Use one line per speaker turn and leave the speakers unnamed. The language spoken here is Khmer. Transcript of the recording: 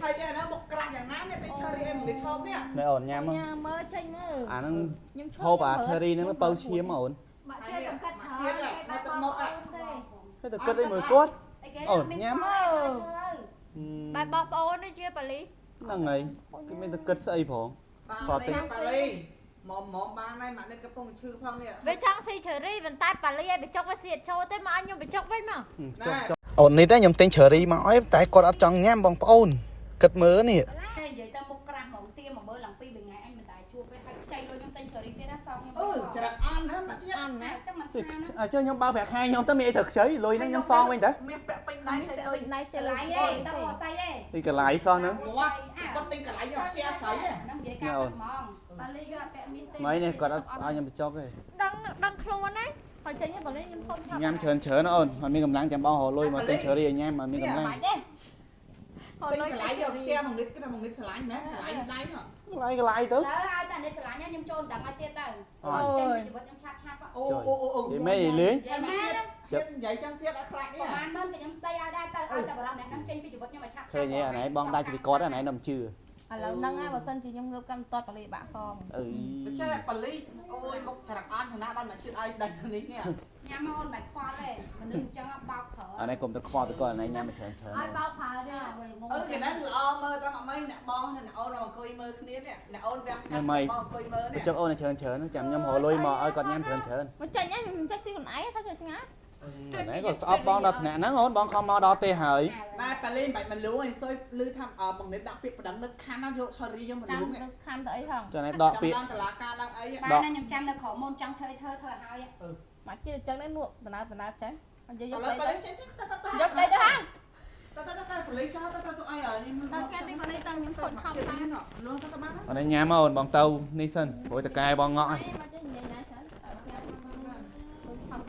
thay cho nó một cạnhอย่างนั้นเนี่ยแต่เชอรี่เอ็มดิทอมเนี่ย
này ổn nhám không
មើលចេញមើល
à nó hộp à cherry nó bao chiếm mà ổn
មកជឿកំកាត់ច្រើនគេបែបមកអត់ទេ
thế thì cất đi mười cốt
គេ
ổn nhám
បែបបងប្អូននេះជាប៉ាលី
là ngày cái mình cất sậy phổ
ប៉ាលីមកបានហើយមកនេះកំពុងឈឺផងនេះ
វាចង់ស៊ីឈើរីប៉ុន្តែប៉ាលីឲ្យបញ្ចុកវាសៀតឈោទេមកឲ្យខ្ញុំបញ្ចុកវិញមក
ổn này đấy nhầm tên cherry mà ấy tại con ăn trong nhám bằng ổn cất mớ nè
តែនិយាយទៅមុខក្រាស់ហ្មងទៀមកមើលឡើងពីរថ្ងៃអញមិនតែជួបវាហើយខ្ចីលុយខ្ញុំទិញឈើរីទៀតណាសងខ្ញុំ
ច្រាក់អានណាមកជាតិ
អត់ណាចាំមក
à chứ nhóm bao bạc hai nhóm tao mẹ thực sấy lôi nó nhóm son mình đấy
មានពាក់ពេញដៃស្អីអើយ
ណៃចេះ
ឆ្
លើ
លៃ
យ
ទេតើអត់ស្អីទេ
đi cả lái son nữa
គាត់ទិញកន្លែងយកខ្ជិះស្អី
ហ្នឹងនិយាយកាត់ហ្មងប៉ាលីវាអត់ពាក់មានទេ
mấy này còn ai nhầm cho cái
ដឹងខ្លួនណា
ហើយចេញទៅលេងខ្ញុំធំឆាប់
nhám chớn nó ổn mà mình cầm láng chém bao hồ lôi mà tên cherry ở nhám mà mình cầm
បា
láng
ច់ទេ
ទិញកន្លែងយកខ្ជិះមកនេះគឺមកនេះឆ្លាញ់មែនកន្លែងដៃហ្នឹង
cái lái tới
ទៅឲ្យតែនេះឆ្លាញ់ខ្ញុំចូលដឹងឲ្យទៀតទៅ
Ôi.
ចេញពីជីវិតខ្ញុំឆាប់ឆាប់
អូ
thì mấy lưới
យាយម៉ែ
ចិត្តនិយាយចឹងទៀតអត់ខ្លាចនេះ
ប្រហែលម៉ឺនក៏ខ្ញុំស្ដីឲ្យដែរទៅឲ្យតែបរិបទអ្នកហ្នឹងចេញពីជីវិតខ្ញុំឲ្យឆាប់
khơi nhé ở này bong đai chỉ có ở này nằm chưa
ឥឡូវហ្នឹងហើយបើសិនជាខ្ញុំងើបកម្មតតបលីបាក់កង
ừ
ចេះប៉ាលីអូយមកច្រាក់អានឋានៈបានមកជាតិឲ្យដាច់នេះនេះ
ញ៉ាំមកអូនមិនខ្វល់ទេមនុស្សអញ្ចឹងបោកប្រើ
ở này cùng tôi kho tôi coi ở này nhám mà chớn
ឲ្យបោកប្រើទេងង
គេហ្នឹងល្អមើលតាមអត់មិនអ្នកបងអ្នកអូនមកអង្គុយមើលគ្នានេះអ្នកអូនវាំងកាត់បងអង្គុយមើល
tôi
នេះ
chốc ô này chớn chém nhắm hồ lôi mà ơi còn nhám chớn
មកចេញហ្នឹងខ្ញុំចេះស៊ីខ្លួនឯងថាចេះឆ្ងាយ
ở này còn shop bong đọt nè nắng ổn bong không mò đọt tê hởi
ម៉ែប៉ាលីមិនបាច់មិនលួងឲ្យសុយលឺថាបងនេះដាក់ពាក្យប្រដឹងនឹកខានណាយកឆរីយកមក
ចាំ
លួង
ទៅខាំទៅអីហង
cho này đọt bị
តឡាការឡើងអី
បានខ្ញុំចាំនៅក្រោមមុនចង់ធ្វើឲ្យហើយ
មកជិះអញ្ចឹងនេះលក់បណ្ដើបណ្ដើចឹងហើយយក
ឥ
យក
ឡូវ
ដី
ប៉ា
ទៅ
លីចេះចេះត
យកដីទៅហង
ប៉ាលីចោលទៅអីហើយនេះ
ដល់ស្ងាត់ទីបលីទៅខ្ញុំខូចខំ
បាន
បាន
លួងទៅបាន
ở đây nhám ổn bong tàu ni sân bồi tờ cài bong ngọ
មក